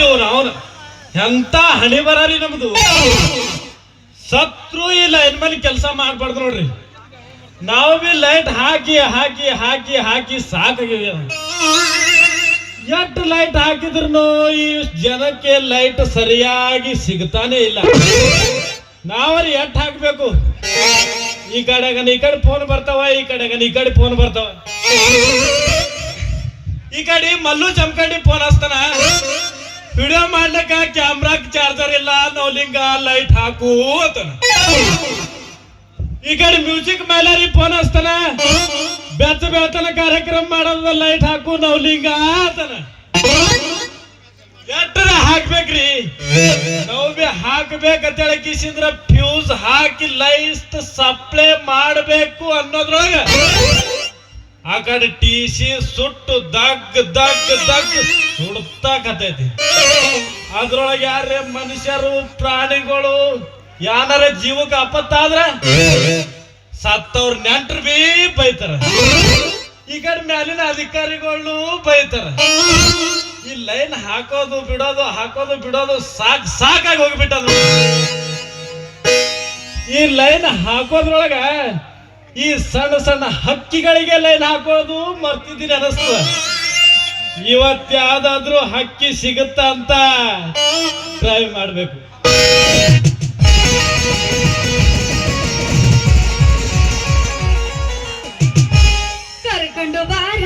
ಇವನು ಅವನು ಎಂತ ಹಣಿ ಬರಾರಿ ನಮ್ದು. ಸತ್ರು ಈ ಲೈನ್ ಮೇಲೆ ಕೆಲಸ ಮಾಡ್ಬಾರ್ದು ನೋಡ್ರಿ. ನಾವು ಬಿ ಲೈಟ್ ಹಾಕಿ ಹಾಕಿ ಹಾಕಿ ಹಾಕಿ ಸಾಕಾಗಿವೆ. ಎಷ್ಟು ಲೈಟ್ ಹಾಕಿದ್ರು ಈ ಜನಕ್ಕೆ ಲೈಟ್ ಸರಿಯಾಗಿ ಸಿಗ್ತಾನೆ ಇಲ್ಲ. ನಾವ್ರಿ ಎಟ್ ಹಾಕ್ಬೇಕು. ಈ ಕಡೆಗನ ಈ ಕಡೆ ಫೋನ್ ಬರ್ತಾವ, ಈ ಕಡೆಗನ ಈ ಕಡೆ ಫೋನ್ ಬರ್ತಾವ. ಈ ಕಡೆ ಮಲ್ಲು ಜಮಖಂಡಿ ಫೋನ್ ಹಚ್ತಾನ, ವಿಡಿಯೋ ಮಾಡ್ಲಕ್ಕ ಕ್ಯಾಮ್ರಾಕ್ ಚಾರ್ಜರ್ ಇಲ್ಲ, ನೌಲಿಂಗ ಲೈಟ್ ಹಾಕು ಅಂತಾನ. ಈ ಕಡೆ ಮ್ಯೂಸಿಕ್ ಮೇಲಾರಿ ಫೋನ್ ಹಚ್ತಾನ, ಬೆಚ್ಚ ಬೆಳತನ ಕಾರ್ಯಕ್ರಮ ಮಾಡೋದ ಲೈಟ್ ಹಾಕು ನೌಲಿಂಗ ಅಂತಾನ. ಎಟ್ಟರ ಹಾಕ್ಬೇಕ್ರಿ, ನಾವು ಬಿ ಹಾಕ್ಬೇಕಂತೇಳಿ ಕಿಸಿಂದ್ರ ಫ್ಯೂಸ್ ಹಾಕಿ ಲೈಟ್ ಸಪ್ಲೈ ಮಾಡಬೇಕು ಅನ್ನೋದ್ರೊಳಗ ಆ ಕಡೆ ಟಿಸಿ ಸುಟ್ಟು ದಗ್ ದಗ್ ದಗ್ ಸುಡ್ತಾಕತೈತಿ. ಅದ್ರೊಳಗೆ ಯಾರೇ ಮನುಷ್ಯರು ಪ್ರಾಣಿಗಳು ಯಾನಾರ ಜೀವಕ್ಕೆ ಆಪತ್ತಾದ್ರ ಸತ್ತವ್ರ ನೆಂಟ್ರು ಬಿ ಬೈತಾರ, ಈ ಕಡೆ ಮ್ಯಾಲಿನ ಅಧಿಕಾರಿಗಳು ಬೈತಾರ. ಈ ಲೈನ್ ಹಾಕೋದು ಬಿಡೋದು ಹಾಕೋದು ಬಿಡೋದು ಸಾಕಾಗಿ ಹೋಗ್ಬಿಟ್ಟದು. ಈ ಲೈನ್ ಹಾಕೋದ್ರೊಳಗ ಈ ಸಣ್ಣ ಸಣ್ಣ ಹಕ್ಕಿಗಳಿಗೆ ಲೈನ್ ಹಾಕೋದು ಮರ್ತಿದ್ದೀನಿ ಅನಿಸ್ತದ. ಇವತ್ತು ಯಾವ್ದಾದ್ರು ಹಕ್ಕಿ ಸಿಗುತ್ತ ಅಂತ ಟ್ರೈ ಮಾಡ್ಬೇಕು. ಕರ್ಕೊಂಡು ಬಾರ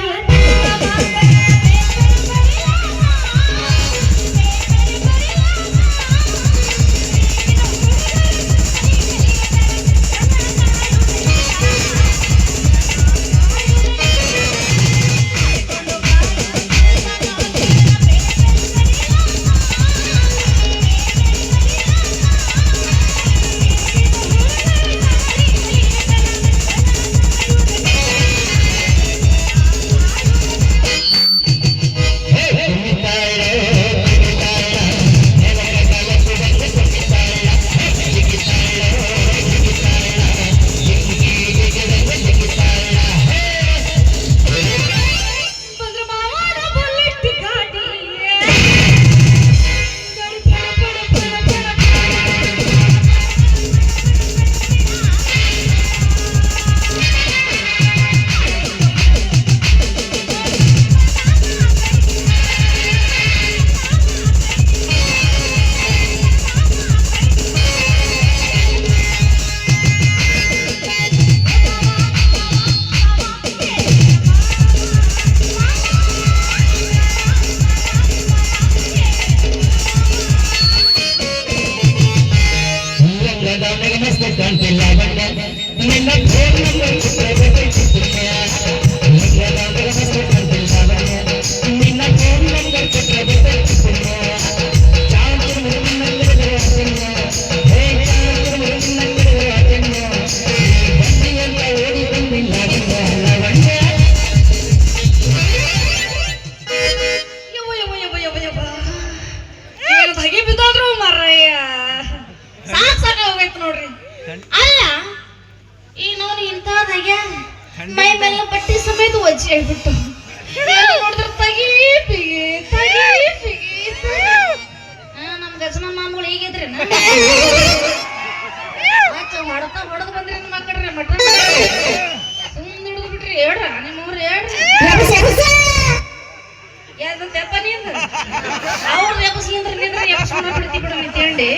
ಮೈ ಮೇಲೆ ಬಟ್ಟೆ ಸಮೇತ ಒಜ್ಜಿ ಹೇಳ್ಬಿಟ್ಟು ನೋಡಿದ್ರೆ ತಗಿ ಪಿಗಿ ತಗಿ ಪಿಗಿ. ನಮ್ ಗಜನ ಮಾಮೂలు ಹೀಗಿದ್ರಿ ಹೊಡತ ಹೊಡೆದು ಬಂದ್ರಿ ಮಕ್ಕಳ್ರಿ ಮಠ ಸುಮ್ಮನೆ ಹಿಡಿದು ಬಿಟ್ರಿ. ಹೇಳ್ರ ನಿಮ್ಮವ್ರು ಹೇಳ್ರಿ ಯಾವ್ದಂತೆಪ್ಪ ನಿಂದ ಅವ್ರ ಎಬಸ್ಲಿಂದ್ರ ನಿಂದ್ರೆ ಎಬಸ್ಕೊಂಡ ಬಿಡ್ತಿ ಬಿಡ ನಿಂತೇಳಿ.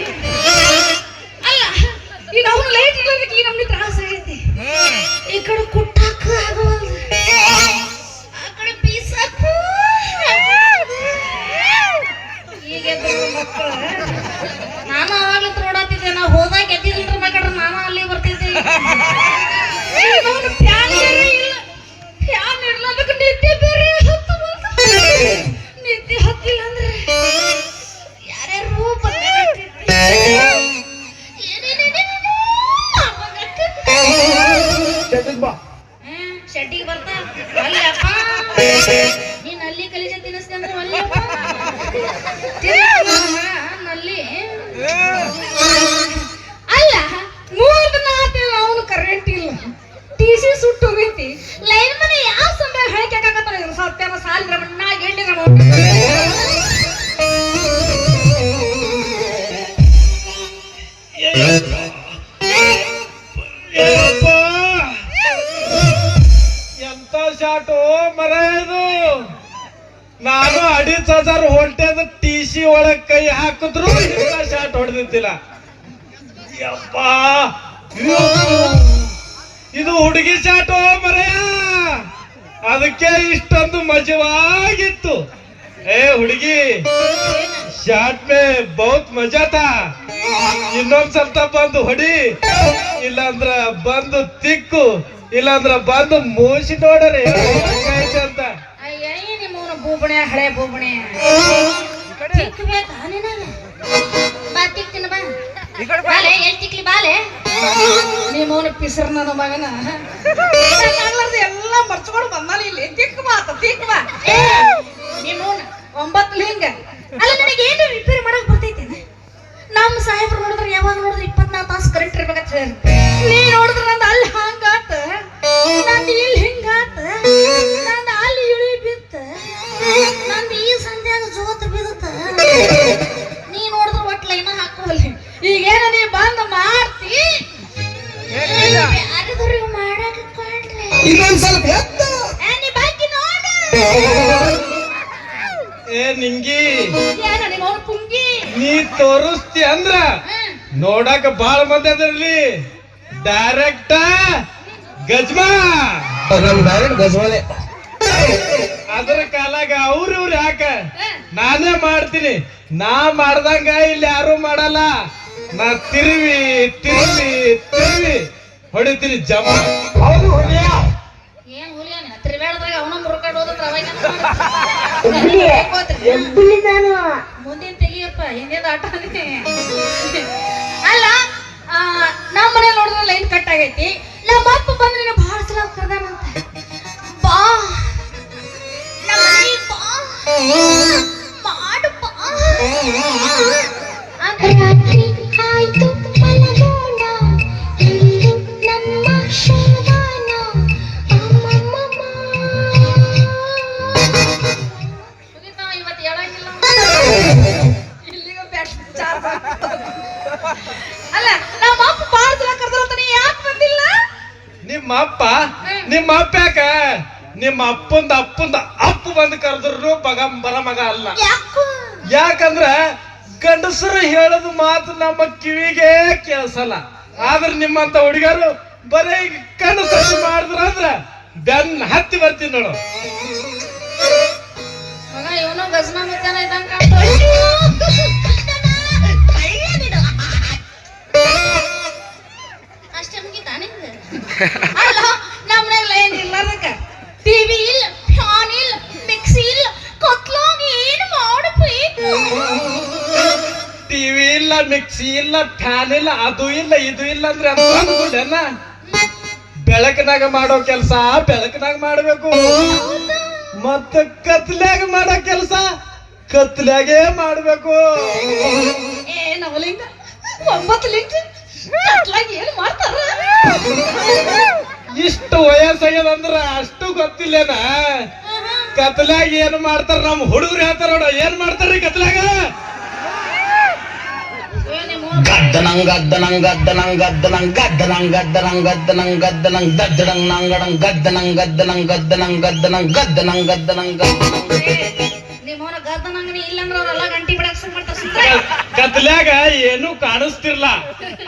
ಅಲ್ಲ ಈಗ ಅವ್ನ ಲೈಟ್ ಇಡೋದಕ್ಕೆ ಈ ನಮ್ಗೆ ತ್ರಾಸ ಆಗೈತಿ. ಈ ಕಡೆ ಕುಟ್ಟಾಕ ಆಗೋದು, ಆ ಕಡೆ ಬೀಸಾಕು. ಈಗ ಮಕ್ಕಳ ನಾನು ಅವಾಗ್ಲೂ ಓಡಾತಿದ್ದೆ. ನಾವು ಹೋದಾಗ ಎದ್ದಿದ್ರ ಮಕ್ಕಳ್ರ ನಾನು ಅಲ್ಲಿ ಬರ್ತಿದ್ದೆ. ಫ್ಯಾನ್ ಇಲ್ಲ, ಫ್ಯಾನ್ ಇಡ್ಲದಕ್ಕೆ ನಿದ್ದೆ ಬೇರೆ ಹತ್ತು ನಿದ್ದೆ ಹತ್ತಿಲ್ಲ ಅಂದ್ರೆ ಯಾರ್ಯಾರು ಬಂದ ಒಳಗ್ ಕೈ ಹಾಕಿದ್ರು ಶಾಟ್ ಹೊಡೆದಿತ್ತಿಲ್ಲ. ಯಪ್ಪ ಇದು ಹುಡುಗಿ ಶಾಟೋ ಮರೆಯ, ಅದಕ್ಕೆ ಇಷ್ಟೊಂದು ಮಜವಾಗಿತ್ತು. ಏ ಹುಡುಗಿ, ಶಾಟ್ ಮೇ ಬಹುತ್ ಮಜಾ ತಾ, ಇನ್ನೊಂದ್ ಸ್ವಲ್ಪ ಬಂದು ಹೊಡಿ, ಇಲ್ಲಾಂದ್ರ ಬಂದು ತಿಕ್ಕು, ಇಲ್ಲಾಂದ್ರ ಬಂದು ಮೂಸಿ ನೋಡರಿ ಅಂತ. ಅಯ್ಯ ನಿಮ್ಮವನ ಬೂಬಣೆ, ಹಳೆ ಬೂಬಣೆ ತಿಕ್ಕಬೇಕಾ ನಿನಗ? ಬಾ ತಿಕ್ತೀನಿ ಬಾ. ಬಾಲೆ ಎಲ್ಲಿ ತಿಕ್ಲಿ ಬಾಲೆ. ನಿಮ್ಮವನ ಪಿಸರ್ ನನ್ನ ಮಗನ ಎಲ್ಲ ಮರ್ಚ್ಕೊಂಡು ಬಂದಾನ ಇಲ್ಲಿ. ತಿಕ್ ಬಾ ನಿಮ್ಮವನ 9 ಲಿಂಗ. ಅಲ್ಲ ನನಗೆ ಏನು ರಿಪೇರಿ ಮಾಡಕ್ ಬರ್ತೈತೇನೆ? ನಮ್ಮ ಸಾಹೇಬ್ರು ನೋಡಿದ್ರೆ ಯಾವಾಗ ನೋಡಿದ್ರೆ 24 ತಾಸು ಕರೆಂಟ್ ಇರ್ಬೇಕಂತ ಹೇಳಿ, ನೀ ನೋಡಿದ್ರೆ ನಂದು ಅಲ್ಲಿ ಹಂಗಾತ, ನಂದು ಇಲ್ಲಿ ಹಿಂಗಾತ, ನಂದು ಅಲ್ಲಿ ಇಳಿ ಬಿತ್ತ, ನಂದು ಈ ಸಂಧ್ಯಾಗ ಜೋತ್ ಬಿದ್ದ, ನೀ ನೋಡಿದ್ರೆ ಒಟ್ಟು ಲೈನ ಹಾಕೋಲ್ಲಿ. ಈಗೇನ ನೀ ಬಂದು ಮಾಡ್ತಿ ಯಾರಿದ್ರು ಮಾಡಕ್ ಕೊಡ್ಲಿ. ಇನ್ನೊಂದ್ ಸ್ವಲ್ಪ ನೀ ಬಾಕಿ ನೋಡು. ಏ ನಿಂಗಿ, ಏನ ನಿಮ್ಮವ್ನ ಪುಂಗಿ ನೀ ತೋರಿಸ್ತಿ ಅಂದ್ರ ನೋಡಕ ಬಾಳ ಮಂದಿ ಅದರಲ್ಲಿ. ಡೈರೆಕ್ಟ ಗಜ್ಮಾ ಗಜವಾಲೆ ಅದ್ರ ಕಾಲಾಗ ಅವ್ರ ಯಾಕ ನಾನೇ ಮಾಡ್ತೀನಿ. ನಾ ಮಾಡ್ದಂಗ ಇಲ್ಲಿ ಯಾರು ಮಾಡಲ್ಲ. ನಾ ತಿರುವಿ ತಿರುವಿ ತಿರುವಿ ಹೊಡಿತೀನಿ ಜಮ. ಹೌದು ಹುಲಿಯ ಏನ್ ಹುಲಿಯಾನ ತಿರುಗಾಡದಾಗ ಅವನ ಮುರುಕಾಡ್ ಹೋದ್ರೆ ಮುಂದಿನ ತೆಗಿಯಪ್ಪ, ಹಿಂದಿನ ಆಟ ಅಲ್ಲ. ನಮ್ಮ ಮನೆ ನೋಡಿದ್ರೆ ಲೈನ್ ಕಟ್ ಆಗೈತಿ. ನಮ್ಮ ಅಪ್ಪ ಬಂದ್ರೆ ನೀನು ಬಹಳ ಸಲ ಕರ್ದಾನಂತ, ಬಾ ನಮ್ಮ ಮನೆಗೆ ಬಾ ಮಾಡು ಬಾ ಆಯ್ತು ಮಲಗೋಣ ಇಂದು ನಮ್ಮ ಶೋಭಾನ. ಇವತ್ತು ಹೇಳಂಗಿಲ್ಲ ಇಲ್ಲಿಗ ಅಲ್ಲ. ನಮ್ಮ ಅಪ್ಪ ಬಹಳ ಸಲ ಕರ್ದಾರಂತ, ನೀ ಯಾಕೆ ಬಂದಿಲ್ಲ? ನಿಮ್ಮ ಅಪ್ಪ ಯಾಕ? ನಿಮ್ಮ ಅಪ್ಪಂದ ಅಪ್ಪ ಬಂದು ಕರೆದ್ರು ಬರ ಮಗ ಅಲ್ಲ. ಯಾಕಂದ್ರ ಗಂಡಸರು ಹೇಳೋದು ಮಾತು ನಮ್ಮ ಕಿವಿಗೆ ಕೇಳಿಸಲ್ಲ. ಆದ್ರೆ ನಿಮ್ಮಂತ ಹುಡುಗರು ಬರೀ ಕಣ್ಣು ಸಸಿ ಮಾಡಿದ್ರಂದ್ರ ಬೆನ್ನ ಹತ್ತಿ ಬರ್ತೀನಿ ನೋಡು. ಮಗ ಇವನು ಗಜನ ಮಿತಾನ ಇದ್ದಂಗ ಅಷ್ಟೇ ಮುಗಿತಾ ನಿಮ್ಗೆ? ಅಲ್ಲ ನಮ್ಮನೆಲ್ಲ ಏನಿಲ್ಲ, ಅದಕ್ಕೆ ಟಿವಿ ಇಲ್ಲ, ಫ್ಯಾನ್ ಇಲ್ಲ, ಮಿಕ್ಸಿ ಇಲ್ಲ, ಕೊತ್ಲಾಗ ಏನು ಮಾಡಬೇಕು? ಟಿವಿ ಇಲ್ಲ, ಮಿಕ್ಸಿ ಇಲ್ಲ, ಫ್ಯಾನ್ ಇಲ್ಲ, ಅದು ಇಲ್ಲ ಇದು ಇಲ್ಲ ಅಂದ್ರೆ ಅನ್ಕೊಂಡೇನ? ಬೆಳಕಿನಾಗ ಮಾಡೋ ಕೆಲಸ ಬೆಳಕಿನಾಗ ಮಾಡ್ಬೇಕು, ಮತ್ತ ಕತ್ಲ್ಯಾಗ ಮಾಡೋ ಕೆಲಸ ಕತ್ಲ್ಯಾಗೆ ಮಾಡ್ಬೇಕು. ಏ ನವಲಿಂಗ 9 ಲಿಂಗ ಕತ್ಲಾಗ ಏನು ಮಾಡ್ತಾರ? ಇಷ್ಟು ವಯಸ್ಸಾಗ್ಯದಂದ್ರ ಅಷ್ಟು ಗೊತ್ತಿಲ್ಲೇನ? ಕತ್ಲ್ಯಾಗ ಏನ್ ಮಾಡ್ತಾರ? ನಮ್ಮ ಹುಡುಗರು ಹೇಳ್ತಾರ ನೋಡ, ಏನ್ ಮಾಡ್ತಾರ್ರಿ ಕತ್ಲ್ಯಾಗ? ಗದ್ದನಂಗ್ ಗದ್ದನಂಗ್ ಗದ್ದನಂಗ್ ಗದ್ದನಂಗ್ ಗದ್ದನಂಗ್ ಗದ್ದನಂಗ್ ಗದ್ದನಂಗ್ ಗದ್ದನಂಗ್ ದದ್ದಡಂಗ್ ನಂಗಡಂಗ್ ಗದ್ದನಂಗ್ ಗದ್ದನಂಗ್ ಗದ್ದನಂಗ್ ಗದ್ದನಂಗ್ ಗದ್ದನಂಗ್ ಗದ್ದನಂಗ್ ಗದ್ದನಂಗ್. ನಿಮ್ಮವನ ಗದ್ದನಂಗನಿ ಇಲ್ಲಂದ್ರ ಅವರೆಲ್ಲ ಗಂಟಿ ಬಿಡಕ್ ಸುಮ್ ಮಾಡ್ತಾರ. ಕತ್ಲ್ಯಾಗ ಏನು ಕಾಣಿಸ್ತಿರ್ಲ,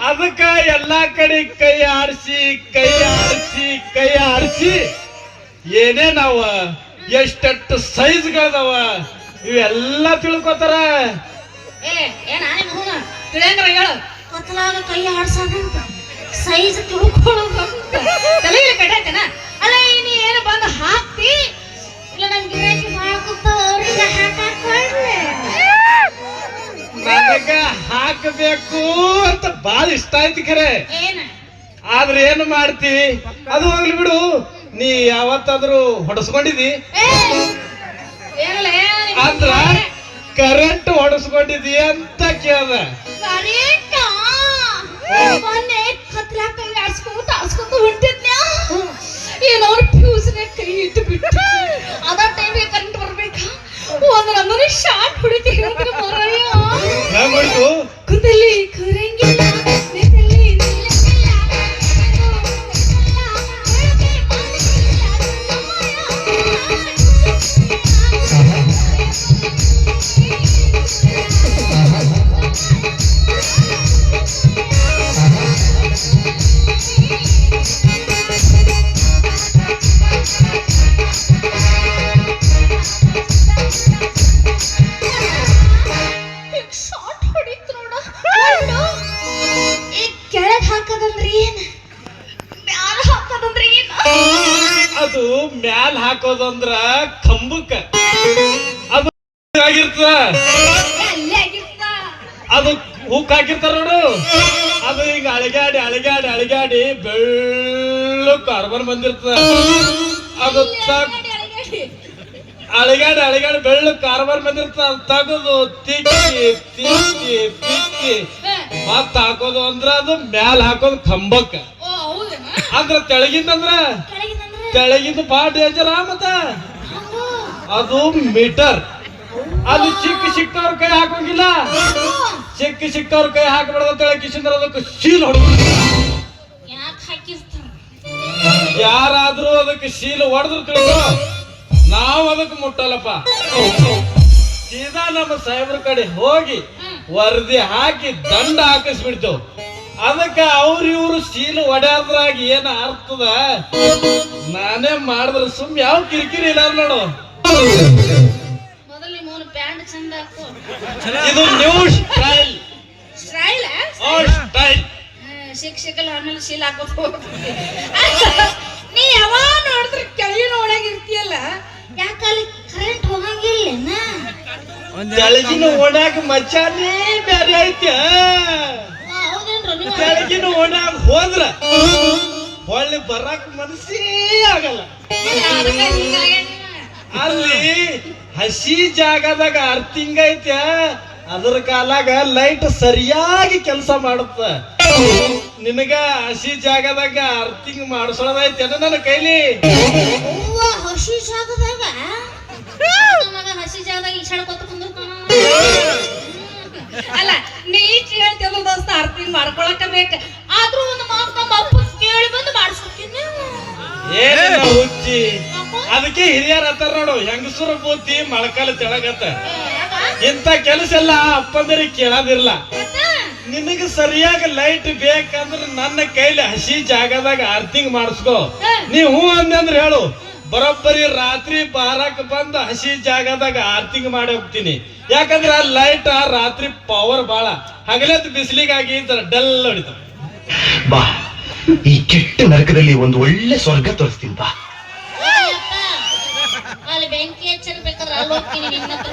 ಅದಕ್ಕ ಎಲ್ಲಾ ಕಡೆ ಕೈ ಆಡಿಸಿ ಕೈ ಆಡಿಸಿ ಕೈ ಆಡಿಸಿ ಏನೇನವ ಎಷ್ಟೆಷ್ಟು ಸೈಜ್ಗಳದವ ಇವೆಲ್ಲ ತಿಳ್ಕೊತಾರ. ಏನ ನಿಮ್ಮವನ ತಿಳಿಯಂಗ್ರ ಹೇಳು. ಕತ್ಲಾಗ ಕೈ ಆಡ್ಸೋದಂತ, ಸೈಜ್ ತಿಳ್ಕೊಳ್ಳೋದಂತ ತಲೆಗೆ ಕಟ್ಟಾಯ್ತೇನ? ಅಲ್ಲ ನೀ ಏನು ಬಂದು ಹಾಕ್ತಿ ಇಲ್ಲ ನಮ್ ಗಿರಾಕಿ ಮಾಡ್ಕೊತ ಅವ್ರಿಗೆ ಹಾಕಾಕೊಳ್ಳೆ. ನನಗ ಹಾಕಬೇಕು ಅಂತ ಬಾಳ ಇಷ್ಟ ಆಯ್ತು ಖರೆ. ಏನ ಆದ್ರೆ ಏನು ಮಾಡ್ತಿ? ಅದು ಹೋಗ್ಲಿ ಬಿಡು. ನೀ ಯಾವತ್ತಾದ್ರೂ ಹೊಡಸ್ಕೊಂಡಿದಿ? ಅಂದ್ರ ಕರೆಂಟ್ ಹೊಡಸ್ಕೊಂಡಿದಿ ಅಂತ ಕೇಳ್ದ. ಮೊನ್ನೆ ಕತ್ಲಾಗ ಕೈ ಆಡ್ಸ್ಕೊಂತ ಹೊಂಟಿದ್ನ್ಯಾ, ಏನವ್ರ ಫ್ಯೂಸ್ನ ಕೈ ಇಟ್ಟು ಬಿಟ್ಟು ಅದ ಟೈಮಿಗೆ ಕರೆಂಟ್ ಬರ್ಬೇಕಾ ಒಂದ್ ನಮ್ಮನೆ ಶಾರ್ಟ್ ಹೊಡಿತಿ ಹೇಳ್ತೀನಿ ಮರಯ್ಯ. ಹೆಂಗೋಯ್ತು? ಕುಂದಲ್ಲಿ ಕೂರಂಗಿಲ್ಲ, ನಿಂತಲ್ಲಿ ನಿಲ್ಲಂಗಿಲ್ಲ, ಮ್ಯಾಲ ಹಾಕೋದಂದ್ರ ಕಂಬಕ್ಕ ಅದು ಆಗಿರ್ತದ, ಅಲ್ಲೇ ಆಗಿರ್ತ. ಅದು ಹುಕ್ ಹಾಕಿರ್ತಾರ ನೋಡು, ಅದು ಹಿಂಗ ಅಳಗ್ಯಾಡಿ ಅಳಗ್ಯಾಡಿ ಅಳಗ್ಯಾಡಿ ಬೆಳ್ಳು ಕಾರ್ಬನ್ ಬಂದಿರ್ತದ. ಅದು ಅಳಗ್ಯಾಡಿ ಅಳಗ್ಯಾಡಿ ಬೆಳ್ಳು ಕಾರ್ಬನ್ ಬಂದಿರ್ತದ. ಅದು ತೆಗೆದು ತಿಕ್ಕಿ ತಿಕ್ಕಿ ತಿಕ್ಕಿ ಮತ್ತ ಹಾಕೋದು ಅಂದ್ರ ಅದು ಮ್ಯಾಲ ಹಾಕೋದು ಕಂಬಕ್ಕ. ಓ ಹೌದೇನ? ಅಂದ್ರ ತೆಳಗಿಂದಂದ್ರ ಕೆಳಗಿಂದಂದ್ರೆ? ತೆಳಗಿಂದ ಬಾಳ ಡೇಂಜರ್ ಮತ್ತ ಹಂಗು. ಅದು ಮೀಟರ್. ಅದು ಚಿಕ್ಕ ಸಿಕ್ಕವ್ರ ಕೈ ಹಾಕೋಂಗಿಲ್ಲ, ಹಂಗು. ಚಿಕ್ಕ ಸಿಕ್ಕವ್ರ ಕೈ ಹಾಕಬಾರ್ದು ಅಂತ ಹೇಳಿ ಕಿಶಿಂದ್ರ ಅದಕ್ಕೆ ಶೀಲ್ ಹೊಡೆದು. ಯಾಕ್ ಹಾಕಿಸ್ತಾರ? ಯಾರಾದ್ರೂ ಅದಕ್ಕೆ ಶೀಲ್ ಹೊಡೆದ್ರು ತಿಳಿದು ನಾವು ಅದಕ್ಕೆ ಮುಟ್ಟಲ್ಲಪ್ಪ. ಸೀದಾ ನಮ್ಮ ಸಾಹೇಬ್ರ ಕಡೆ ಹೋಗಿ ವರದಿ ಹಾಕಿ ದಂಡ ಹಾಕಿಸ್ಬಿಡ್ತೇವ್. ಅದಕ್ಕ ಇವ್ರು ಶೀಲ್ ಹೊಡ್ಯಾದ್ರಾಗ ಏನ್ ಅರ್ಥದ ನಾನೇ ಮಾಡಿದ್ರೆ ಸುಮ್ ಯಾವ ಕಿರಿಕಿರಿ ಇಲ್ಲ ನೋಡು. ಮೊದಲು ನಿಮ್ಮ ಪ್ಯಾಂಟ್ ಚಂದ ಹಾಕು. ಇದು ನ್ಯೂ ಸ್ಟೈಲ್. ಸ್ಟೈಲ್ ಸ್ಟೈಲ್ ಶಿಕ್ಷಕಲ್ಲ ಆಮೇಲೆ ಶೀಲ್ ಹಾಕೋದು. ನೀ ಯಾವಾಗ ನೋಡಿದ್ರೆ ಕೆಳಗಿನ ಒಳಗೆ ಇರ್ತೀಯಲ್ಲ, ಯಾಕಲ್ಲಿ ಕರೆಂಟ್ ಹೋಗಂಗಿಲ್ಲ? ತೆಳಗಿನ ಓಣ್ಯಾಗ ಮಚಾನೇ ಬೇರೆ ಐತಿ. ಹೌದೇನ್ರ ನೀವು? ತೆಳಗಿನ ಓಣ್ಯಾಗ ಹೋದ್ರ ಹೊಳ್ಳಿ ಬರಾಕ್ ಮನಸ್ಸೇ ಆಗಲ್ಲ. ಅದಕ್ಕೆ ಹಿಂಗಾಗ್ಯಾನ. ಅಲ್ಲಿ ಹಸಿ ಜಾಗದಾಗ ಅರ್ಥಿಂಗ್ ಐತೆ, ಅದ್ರ ಕಾಲಾಗ ಲೈಟ್ ಸರಿಯಾಗಿ ಕೆಲಸ ಮಾಡುತ್ತ. ನಿನಗ ಹಸಿ ಜಾಗದಾಗ ಅರ್ಥಿಂಗ್ ಮಾಡಿಸೋದೈತೆ ನನ್ನ ಕೈಲಿ. ಅವ್ವ, ಹಸಿ ಜಾಗದಾಗ ಮಗ ಹಸಿ ಜಾಗದಾಗ ಇಚ್ಚಾಡ್ಕೊತ ಕುಂದಿರ್ತಾನ. ಅಲ್ಲ ನೀ ಹೇಳ್ತಿಲ್ಲ ದೋಸ್ತ, ಅರ್ಥಿಂಗ್ ಮಾಡ್ಕೊಳಕ ಬೇಕ. ಆದ್ರೂ ಒಂದು ಮಾತು ನಮ್ಮ ಅಪ್ಪ ಕೇಳಿ ಬಂದು ಮಾಡಿಸ್ಕೊತೀನಿ. ಏನ ಹುಚ್ಚಿ, ಅದಕ್ಕೆ ಹಿರಿಯರ್ ಹತ್ತಾರ ನೋಡು, ಹೆಂಗಸರ ಬೂತಿ ಮೊಳಕಾಲ ತೆಳಗತ್ತ. ಇಂತ ಕೆಲಸ ಎಲ್ಲ ಅಪ್ಪಂದರಿಗೆ ಕೇಳೋದಿರ್ಲ. ನಿನಗ ಸರಿಯಾಗಿ ಲೈಟ್ ಬೇಕಂದ್ರ ನನ್ನ ಕೈಲಿ ಹಸಿ ಜಾಗದಾಗ ಅರ್ಥಿಂಗ್ ಮಾಡಿಸ್ಕೋ. ನೀ ಹೂ ಅಂದಂದ್ರೆ ಹೇಳು, ಬರೋಬ್ಬರಿ ರಾತ್ರಿ ಬಾರಕ್ ಬಂದ ಹಸಿ ಜಾಗದಾಗ ಆರ್ತಿಂಗ್ ಮಾಡಿ ಹೋಗ್ತೀನಿ. ಯಾಕಂದ್ರ ಲೈಟ್ ರಾತ್ರಿ ಪವರ್ ಬಾಳ, ಹಗಲತ್ ಬಿಸಿಲಿಗಾಗಿ ಡಲ್ ಹೊಡಿತ. ಬಾ, ಈ ಕೆಟ್ಟ ನರಕದಲ್ಲಿ ಒಂದು ಒಳ್ಳೆ ಸ್ವರ್ಗ ತೋರಿಸ್ತೀನಿ ಬಾ. ಅಲ್ಲಿ ಬೆಂಕಿ ಹಚ್ಚರ್ಬೇಕಾದ್ರೆ ಅಲ್ಲಿ ಹೋಗ್ತೀನಿ, ನಿನ್ನ ಹತ್ರ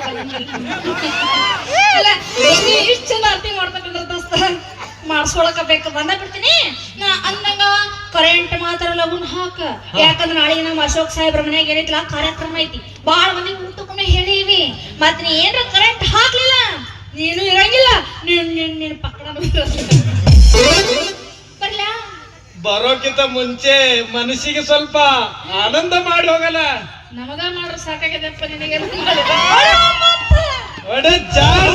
ಅಲ್ಲ ನೀ ಇಷ್ಟು ಚಂದ ಅರ್ಥಿಂಗ್ ಮಾಡ್ತಕ್ಕಂಥ ದೋಸ್ತ ಮಾಡಿಸ್ಕೊಳಕ ಬೇಕು ಬಂದ ಬಿಡ್ತೀನಿ. ನಾ ಅಂದಂಗ ಕರೆಂಟ್ ಮಾತ್ರ ಲಗುನ್ ಹಾಕ. ಯಾಕಂದ್ರೆ ನಾಳೆ ನಮ್ಮ ಅಶೋಕ್ ಸಾಹೇಬ್ರ ಮನ್ಯಾಗ ಏನೈತಿಲ್ಲ ಕಾರ್ಯಕ್ರಮ ಐತಿ, ಬಾಳ ಮಂದಿ ಊಟಕೊಂಡು ಹೇಳಿವಿ. ಮತ್ ನೀ ಏನ್ರ ಕರೆಂಟ್ ಹಾಕ್ಲಿಲ್ಲ ನೀನು ಇರಂಗಿಲ್ಲ, ನೀನ್ ಪಕ್ಕಡ ಬರ್ಲಾ? ಬರೋಕ್ಕಿಂತ ಮುಂಚೆ ಮನಸ್ಸಿಗೆ ಸ್ವಲ್ಪ ಆನಂದ ಮಾಡಿ ಹೋಗಲ್ಲ. ನಮಗ ಮಾಡ್ರ ಸಾಕಾಗ್ಯದಪ್ಪ ನಿನಗೆ. ಒಡೆ ಜಾರ್